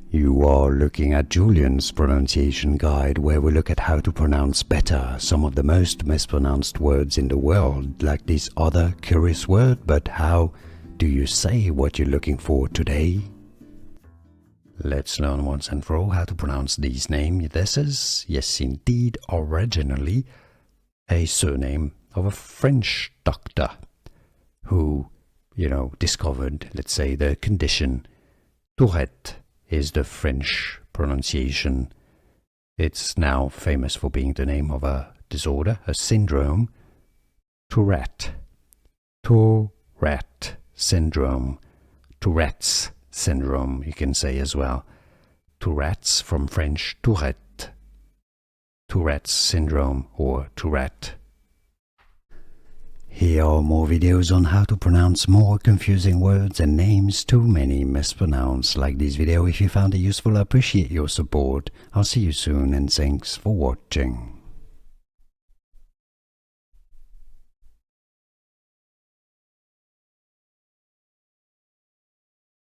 You are looking at Julian's pronunciation guide, where we look at how to pronounce better some of the most mispronounced words in the world, like this other curious word. But how do you say what you're looking for today? Let's learn once and for all how to pronounce these names. This is, yes indeed, originally a surname of a French doctor who, discovered, let's say, the condition. Tourette is the French pronunciation. It's now famous for being the name of a disorder, a syndrome. Tourette. Tourette syndrome. Tourette's syndrome, you can say as well. Tourette's from French Tourette. Tourette's syndrome or Tourette. Here are more videos on how to pronounce more confusing words and names too many mispronounced. Like this video if you found it useful. I appreciate your support. I'll see you soon and thanks for watching.